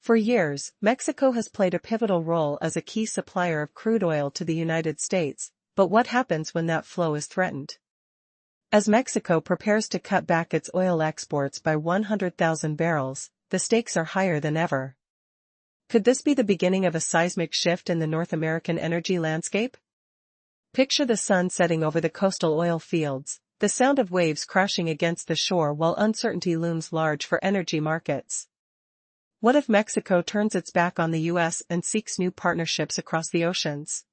For years, Mexico has played a pivotal role as a key supplier of crude oil to the United States, but what happens when that flow is threatened? As Mexico prepares to cut back its oil exports by 100,000 barrels, the stakes are higher than ever. Could this be the beginning of a seismic shift in the North American energy landscape? Picture the sun setting over the coastal oil fields, the sound of waves crashing against the shore while uncertainty looms large for energy markets. What if Mexico turns its back on the U.S. and seeks new partnerships across the oceans?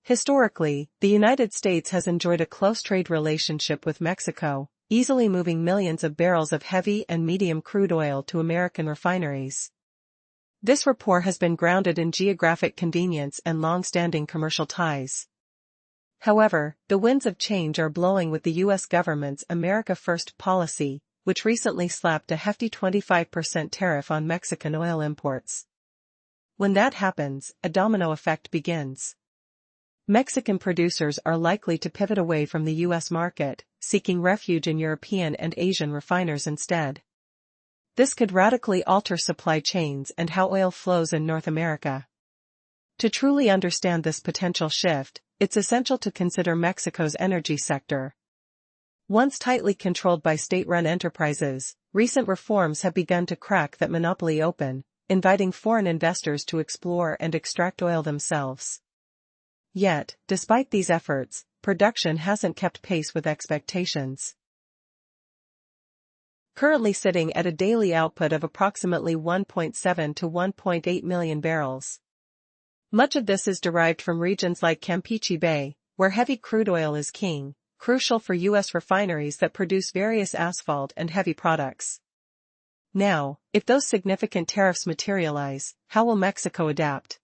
Historically, the United States has enjoyed a close trade relationship with Mexico, easily moving millions of barrels of heavy and medium crude oil to American refineries. This rapport has been grounded in geographic convenience and long-standing commercial ties. However, the winds of change are blowing with the U.S. government's America First policy, which recently slapped a hefty 25% tariff on Mexican oil imports. When that happens, a domino effect begins. Mexican producers are likely to pivot away from the U.S. market, seeking refuge in European and Asian refiners instead. This could radically alter supply chains and how oil flows in North America. To truly understand this potential shift, it's essential to consider Mexico's energy sector. Once tightly controlled by state-run enterprises, recent reforms have begun to crack that monopoly open, inviting foreign investors to explore and extract oil themselves. Yet, despite these efforts, production hasn't kept pace with expectations. Currently sitting at a daily output of approximately 1.7 to 1.8 million barrels. Much of this is derived from regions like Campeche Bay, where heavy crude oil is king, crucial for U.S. refineries that produce various asphalt and heavy products. Now, if those significant tariffs materialize, how will Mexico adapt?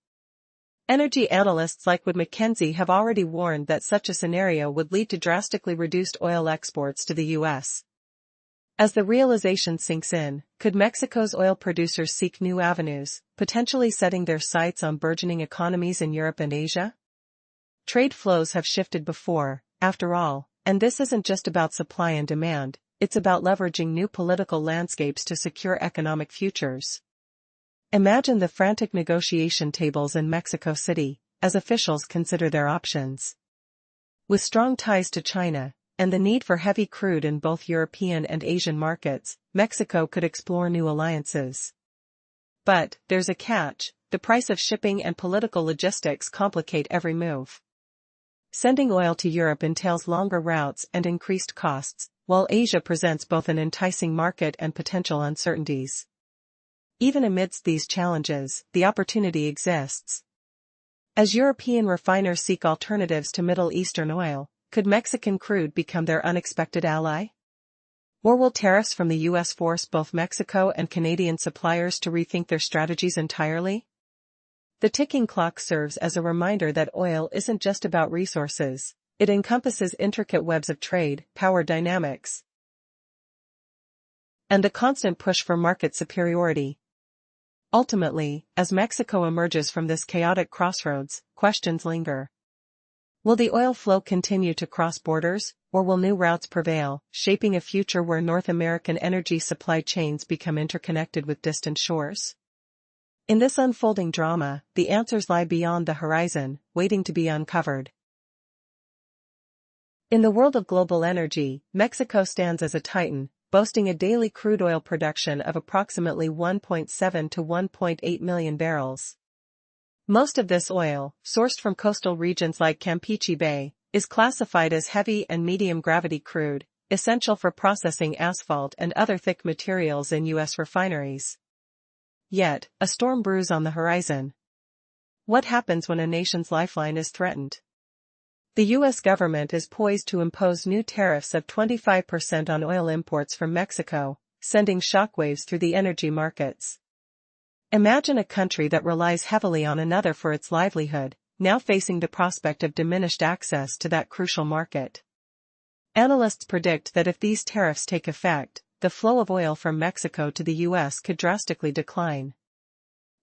Energy analysts like Wood Mackenzie have already warned that such a scenario would lead to drastically reduced oil exports to the U.S. As the realization sinks in, could Mexico's oil producers seek new avenues, potentially setting their sights on burgeoning economies in Europe and Asia? Trade flows have shifted before, after all, and this isn't just about supply and demand, it's about leveraging new political landscapes to secure economic futures. Imagine the frantic negotiation tables in Mexico City, as officials consider their options. With strong ties to China, and the need for heavy crude in both European and Asian markets, Mexico could explore new alliances. But, there's a catch, the price of shipping and political logistics complicate every move. Sending oil to Europe entails longer routes and increased costs, while Asia presents both an enticing market and potential uncertainties. Even amidst these challenges, the opportunity exists. As European refiners seek alternatives to Middle Eastern oil, could Mexican crude become their unexpected ally? Or will tariffs from the U.S. force both Mexico and Canadian suppliers to rethink their strategies entirely? The ticking clock serves as a reminder that oil isn't just about resources, it encompasses intricate webs of trade, power dynamics, and a constant push for market superiority. Ultimately, as Mexico emerges from this chaotic crossroads, questions linger. Will the oil flow continue to cross borders, or will new routes prevail, shaping a future where North American energy supply chains become interconnected with distant shores? In this unfolding drama, the answers lie beyond the horizon, waiting to be uncovered. In the world of global energy, Mexico stands as a titan, boasting a daily crude oil production of approximately 1.7 to 1.8 million barrels. Most of this oil, sourced from coastal regions like Campeche Bay, is classified as heavy and medium gravity crude, essential for processing asphalt and other thick materials in U.S. refineries. Yet, a storm brews on the horizon. What happens when a nation's lifeline is threatened? The U.S. government is poised to impose new tariffs of 25% on oil imports from Mexico, sending shockwaves through the energy markets. Imagine a country that relies heavily on another for its livelihood, now facing the prospect of diminished access to that crucial market. Analysts predict that if these tariffs take effect, the flow of oil from Mexico to the U.S. could drastically decline.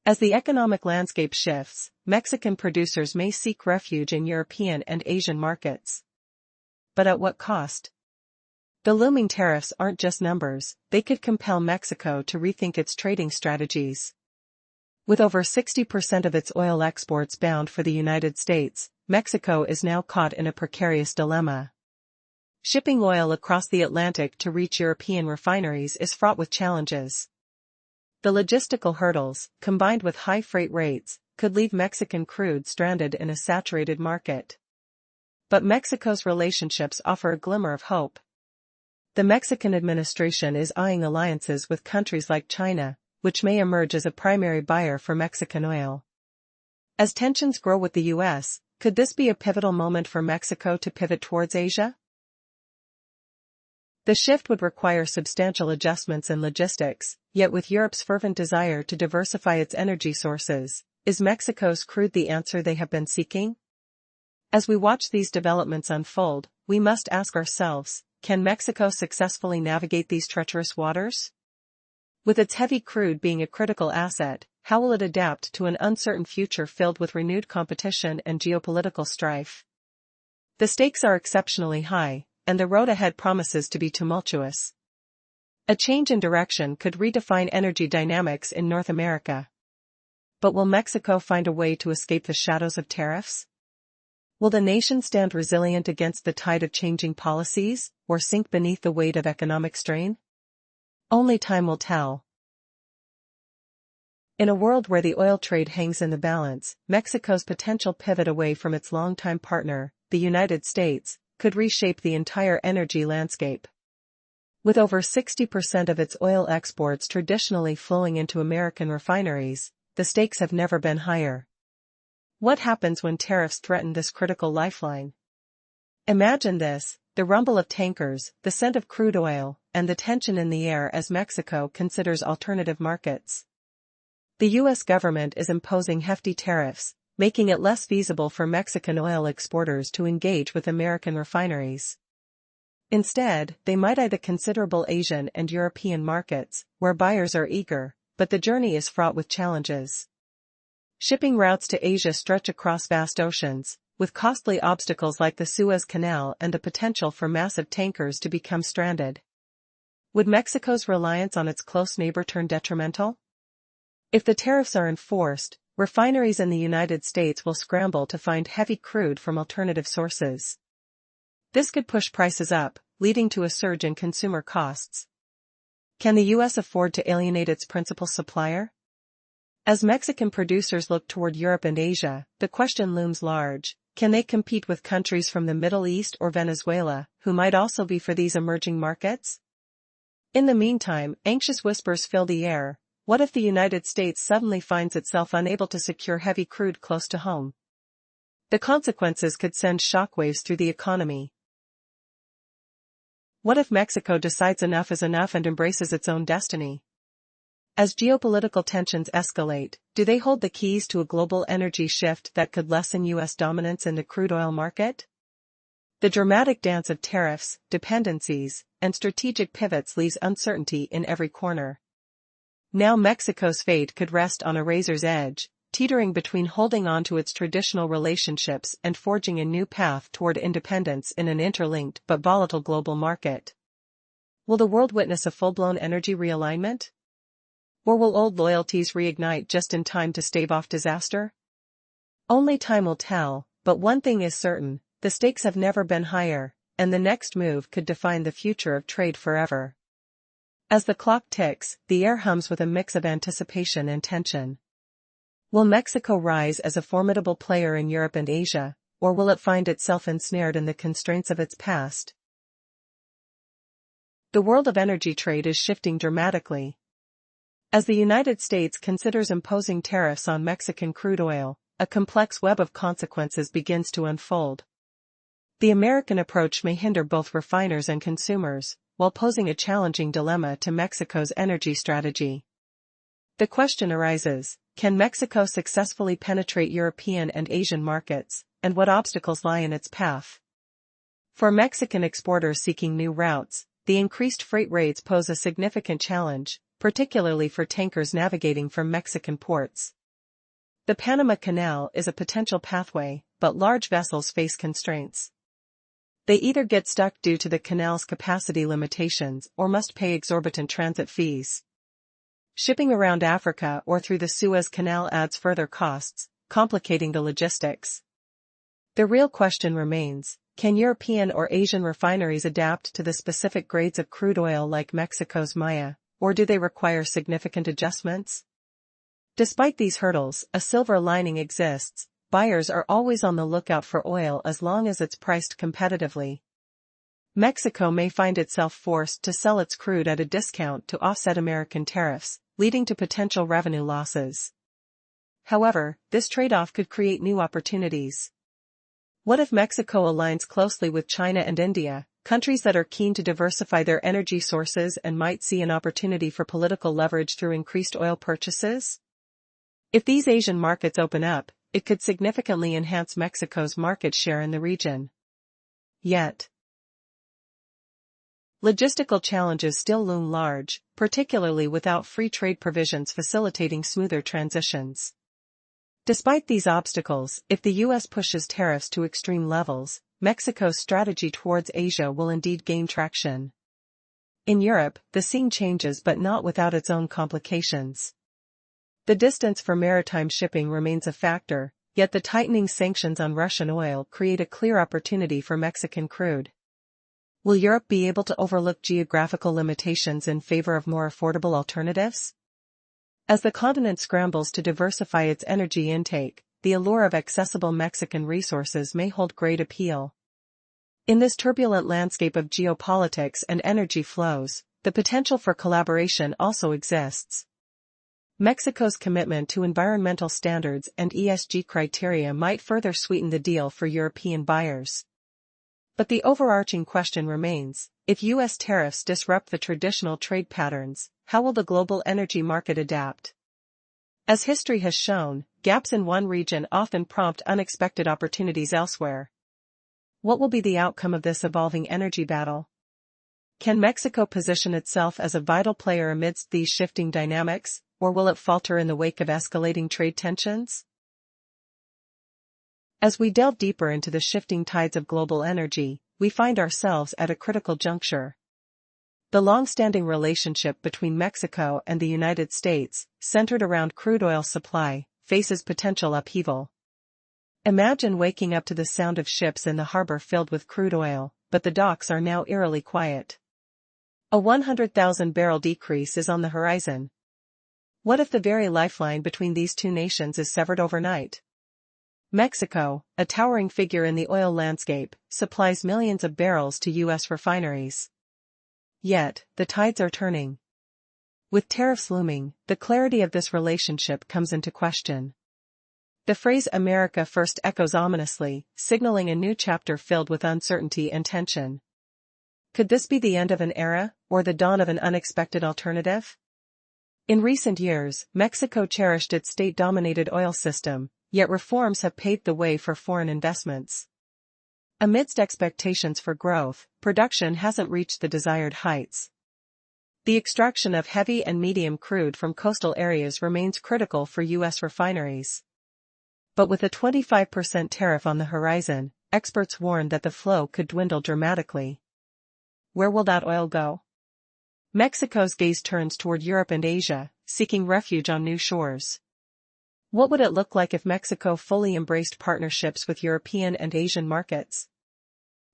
As the economic landscape shifts, Mexican producers may seek refuge in European and Asian markets. But at what cost? The looming tariffs aren't just numbers, they could compel Mexico to rethink its trading strategies. With over 60% of its oil exports bound for the United States, Mexico is now caught in a precarious dilemma. Shipping oil across the Atlantic to reach European refineries is fraught with challenges. The logistical hurdles, combined with high freight rates, could leave Mexican crude stranded in a saturated market. But Mexico's relationships offer a glimmer of hope. The Mexican administration is eyeing alliances with countries like China, which may emerge as a primary buyer for Mexican oil. As tensions grow with the U.S., could this be a pivotal moment for Mexico to pivot towards Asia? The shift would require substantial adjustments in logistics, yet with Europe's fervent desire to diversify its energy sources, is Mexico's crude the answer they have been seeking? As we watch these developments unfold, we must ask ourselves, can Mexico successfully navigate these treacherous waters? With its heavy crude being a critical asset, how will it adapt to an uncertain future filled with renewed competition and geopolitical strife? The stakes are exceptionally high, and the road ahead promises to be tumultuous. A change in direction could redefine energy dynamics in North America. But will Mexico find a way to escape the shadows of tariffs? Will the nation stand resilient against the tide of changing policies, or sink beneath the weight of economic strain? Only time will tell. In a world where the oil trade hangs in the balance, Mexico's potential pivot away from its longtime partner, the United States, could reshape the entire energy landscape. With over 60% of its oil exports traditionally flowing into American refineries, the stakes have never been higher. What happens when tariffs threaten this critical lifeline? Imagine this: the rumble of tankers, the scent of crude oil, and the tension in the air as Mexico considers alternative markets. The U.S. government is imposing hefty tariffs, making it less feasible for Mexican oil exporters to engage with American refineries. Instead, they might eye the considerable Asian and European markets, where buyers are eager, but the journey is fraught with challenges. Shipping routes to Asia stretch across vast oceans, with costly obstacles like the Suez Canal and the potential for massive tankers to become stranded. Would Mexico's reliance on its close neighbor turn detrimental? If the tariffs are enforced, refineries in the United States will scramble to find heavy crude from alternative sources. This could push prices up, leading to a surge in consumer costs. Can the U.S. afford to alienate its principal supplier? As Mexican producers look toward Europe and Asia, the question looms large: can they compete with countries from the Middle East or Venezuela, who might also be for these emerging markets? In the meantime, anxious whispers fill the air. What if the United States suddenly finds itself unable to secure heavy crude close to home? The consequences could send shockwaves through the economy. What if Mexico decides enough is enough and embraces its own destiny? As geopolitical tensions escalate, do they hold the keys to a global energy shift that could lessen U.S. dominance in the crude oil market? The dramatic dance of tariffs, dependencies, and strategic pivots leaves uncertainty in every corner. Now Mexico's fate could rest on a razor's edge, teetering between holding on to its traditional relationships and forging a new path toward independence in an interlinked but volatile global market. Will the world witness a full-blown energy realignment? Or will old loyalties reignite just in time to stave off disaster? Only time will tell, but one thing is certain: the stakes have never been higher, and the next move could define the future of trade forever. As the clock ticks, the air hums with a mix of anticipation and tension. Will Mexico rise as a formidable player in Europe and Asia, or will it find itself ensnared in the constraints of its past? The world of energy trade is shifting dramatically. As the United States considers imposing tariffs on Mexican crude oil, a complex web of consequences begins to unfold. The American approach may hinder both refiners and consumers, while posing a challenging dilemma to Mexico's energy strategy. The question arises: can Mexico successfully penetrate European and Asian markets, and what obstacles lie in its path? For Mexican exporters seeking new routes, the increased freight rates pose a significant challenge, particularly for tankers navigating from Mexican ports. The Panama Canal is a potential pathway, but large vessels face constraints. They either get stuck due to the canal's capacity limitations or must pay exorbitant transit fees. shipping around Africa or through the Suez Canal adds further costs, complicating the logistics. The real question remains, can European or Asian refineries adapt to the specific grades of crude oil like Mexico's Maya, or do they require significant adjustments? Despite these hurdles, a silver lining exists. Buyers are always on the lookout for oil as long as it's priced competitively. Mexico may find itself forced to sell its crude at a discount to offset American tariffs, leading to potential revenue losses. However, this trade-off could create new opportunities. What if Mexico aligns closely with China and India, countries that are keen to diversify their energy sources and might see an opportunity for political leverage through increased oil purchases? If these Asian markets open up, it could significantly enhance Mexico's market share in the region. Yet, logistical challenges still loom large, particularly without free trade provisions facilitating smoother transitions. Despite these obstacles, if the U.S. pushes tariffs to extreme levels, Mexico's strategy towards Asia will indeed gain traction. In Europe, the scene changes but not without its own complications. The distance for maritime shipping remains a factor, yet the tightening sanctions on Russian oil create a clear opportunity for Mexican crude. Will Europe be able to overlook geographical limitations in favor of more affordable alternatives? As the continent scrambles to diversify its energy intake, the allure of accessible Mexican resources may hold great appeal. In this turbulent landscape of geopolitics and energy flows, the potential for collaboration also exists. Mexico's commitment to environmental standards and ESG criteria might further sweeten the deal for European buyers. But the overarching question remains, if U.S. tariffs disrupt the traditional trade patterns, how will the global energy market adapt? As history has shown, gaps in one region often prompt unexpected opportunities elsewhere. What will be the outcome of this evolving energy battle? Can Mexico position itself as a vital player amidst these shifting dynamics, or will it falter in the wake of escalating trade tensions? As we delve deeper into the shifting tides of global energy, we find ourselves at a critical juncture. The long-standing relationship between Mexico and the United States, centered around crude oil supply, faces potential upheaval. Imagine waking up to the sound of ships in the harbor filled with crude oil, but the docks are now eerily quiet. A 100,000-barrel decrease is on the horizon. What if the very lifeline between these two nations is severed overnight? Mexico, a towering figure in the oil landscape, supplies millions of barrels to U.S. refineries. Yet, the tides are turning. With tariffs looming, the clarity of this relationship comes into question. The phrase "America First" echoes ominously, signaling a new chapter filled with uncertainty and tension. Could this be the end of an era, or the dawn of an unexpected alternative? In recent years, Mexico cherished its state-dominated oil system, yet reforms have paved the way for foreign investments. Amidst expectations for growth, production hasn't reached the desired heights. The extraction of heavy and medium crude from coastal areas remains critical for U.S. refineries. But with a 25% tariff on the horizon, experts warn that the flow could dwindle dramatically. Where will that oil go? Mexico's gaze turns toward Europe and Asia, seeking refuge on new shores. What would it look like if Mexico fully embraced partnerships with European and Asian markets?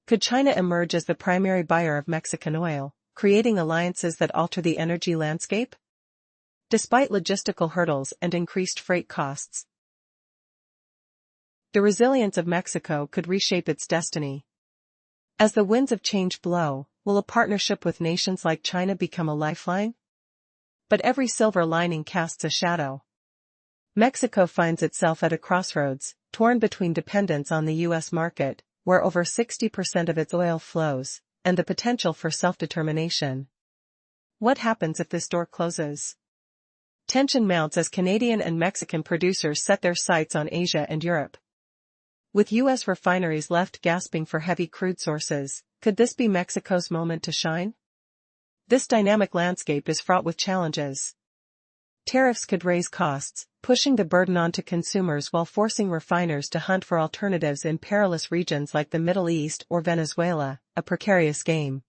Could China emerge as the primary buyer of Mexican oil, creating alliances that alter the energy landscape? Despite logistical hurdles and increased freight costs, the resilience of Mexico could reshape its destiny. As the winds of change blow, will a partnership with nations like China become a lifeline? But every silver lining casts a shadow. Mexico finds itself at a crossroads, torn between dependence on the U.S. market, where over 60% of its oil flows, and the potential for self-determination. What happens if this door closes? Tension mounts as Canadian and Mexican producers set their sights on Asia and Europe. With U.S. refineries left gasping for heavy crude sources, could this be Mexico's moment to shine? This dynamic landscape is fraught with challenges. Tariffs could raise costs, pushing the burden onto consumers while forcing refiners to hunt for alternatives in perilous regions like the Middle East or Venezuela, a precarious game.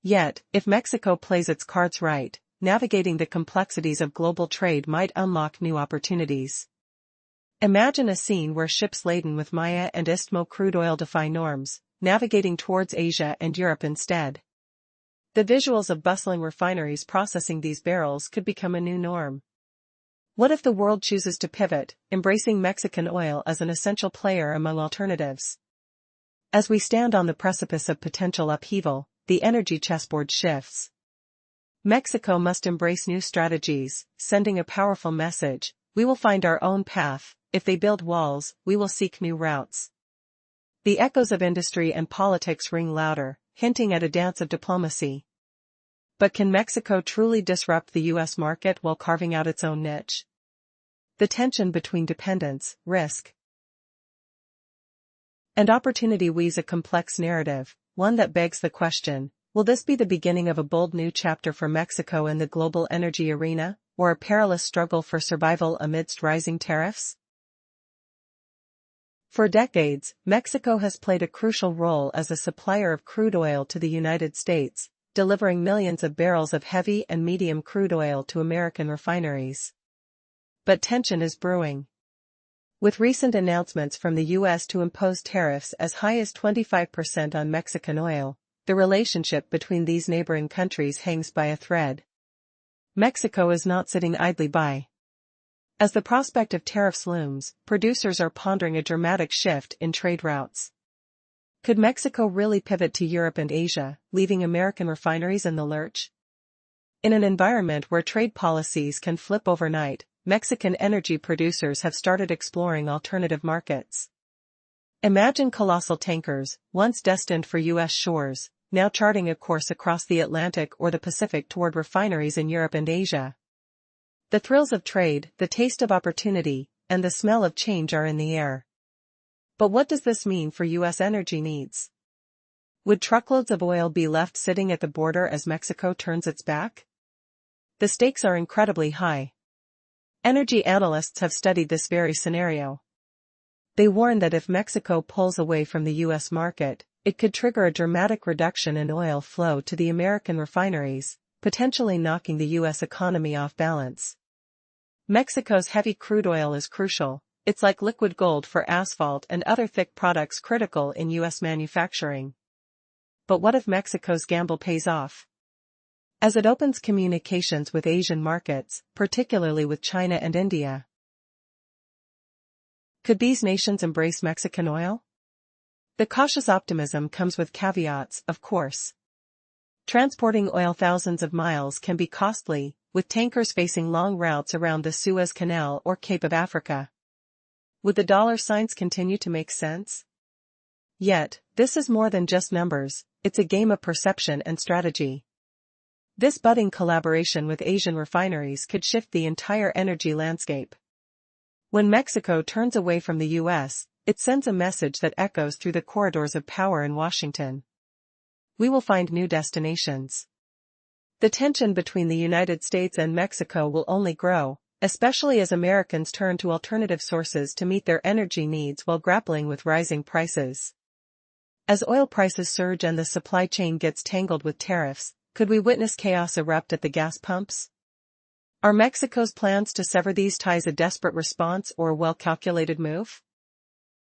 Yet, if Mexico plays its cards right, navigating the complexities of global trade might unlock new opportunities. Imagine a scene where ships laden with Maya and Istmo crude oil defy norms, navigating towards Asia and Europe instead. The visuals of bustling refineries processing these barrels could become a new norm. What if the world chooses to pivot, embracing Mexican oil as an essential player among alternatives? As we stand on the precipice of potential upheaval, the energy chessboard shifts. Mexico must embrace new strategies, sending a powerful message: we will find our own path. If they build walls, we will seek new routes. The echoes of industry and politics ring louder, hinting at a dance of diplomacy. But can Mexico truly disrupt the U.S. market while carving out its own niche? The tension between dependence, risk, and opportunity weaves a complex narrative, one that begs the question: will this be the beginning of a bold new chapter for Mexico in the global energy arena, or a perilous struggle for survival amidst rising tariffs? For decades, Mexico has played a crucial role as a supplier of crude oil to the United States, delivering millions of barrels of heavy and medium crude oil to American refineries. But tension is brewing. With recent announcements from the U.S. to impose tariffs as high as 25% on Mexican oil, the relationship between these neighboring countries hangs by a thread. Mexico is not sitting idly by. As the prospect of tariffs looms, producers are pondering a dramatic shift in trade routes. Could Mexico really pivot to Europe and Asia, leaving American refineries in the lurch? In an environment where trade policies can flip overnight, Mexican energy producers have started exploring alternative markets. Imagine colossal tankers, once destined for U.S. shores, now charting a course across the Atlantic or the Pacific toward refineries in Europe and Asia. The thrills of trade, the taste of opportunity, and the smell of change are in the air. But what does this mean for U.S. energy needs? Would truckloads of oil be left sitting at the border as Mexico turns its back? The stakes are incredibly high. Energy analysts have studied this very scenario. They warn that if Mexico pulls away from the U.S. market, it could trigger a dramatic reduction in oil flow to the American refineries, potentially knocking the U.S. economy off balance. Mexico's heavy crude oil is crucial. It's like liquid gold for asphalt and other thick products critical in U.S. manufacturing. But what if Mexico's gamble pays off? As it opens communications with Asian markets, particularly with China and India, could these nations embrace Mexican oil? The cautious optimism comes with caveats, of course. Transporting oil thousands of miles can be costly, with tankers facing long routes around the Suez Canal or Cape of Africa. Would the dollar signs continue to make sense? Yet, this is more than just numbers, it's a game of perception and strategy. This budding collaboration with Asian refineries could shift the entire energy landscape. When Mexico turns away from the U.S., it sends a message that echoes through the corridors of power in Washington. We will find new destinations. The tension between the United States and Mexico will only grow, especially as Americans turn to alternative sources to meet their energy needs while grappling with rising prices. As oil prices surge and the supply chain gets tangled with tariffs, could we witness chaos erupt at the gas pumps? Are Mexico's plans to sever these ties a desperate response or a well-calculated move?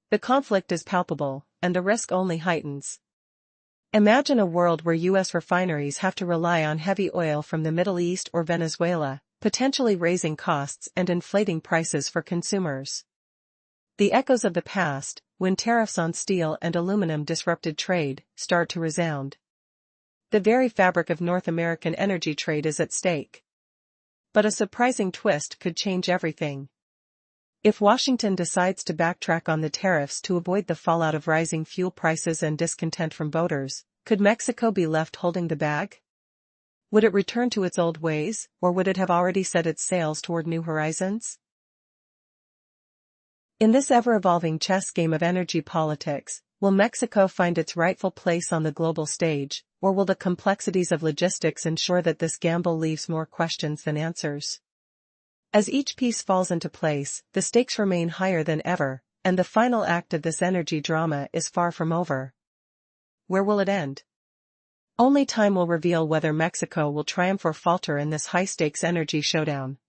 The conflict is palpable, and the risk only heightens. Imagine a world where U.S. refineries have to rely on heavy oil from the Middle East or Venezuela, potentially raising costs and inflating prices for consumers. The echoes of the past, when tariffs on steel and aluminum disrupted trade, start to resound. The very fabric of North American energy trade is at stake. But a surprising twist could change everything. If Washington decides to backtrack on the tariffs to avoid the fallout of rising fuel prices and discontent from voters, could Mexico be left holding the bag? Would it return to its old ways, or would it have already set its sails toward new horizons? In this ever-evolving chess game of energy politics, will Mexico find its rightful place on the global stage, or will the complexities of logistics ensure that this gamble leaves more questions than answers? As each piece falls into place, the stakes remain higher than ever, and the final act of this energy drama is far from over. Where will it end? Only time will reveal whether Mexico will triumph or falter in this high-stakes energy showdown.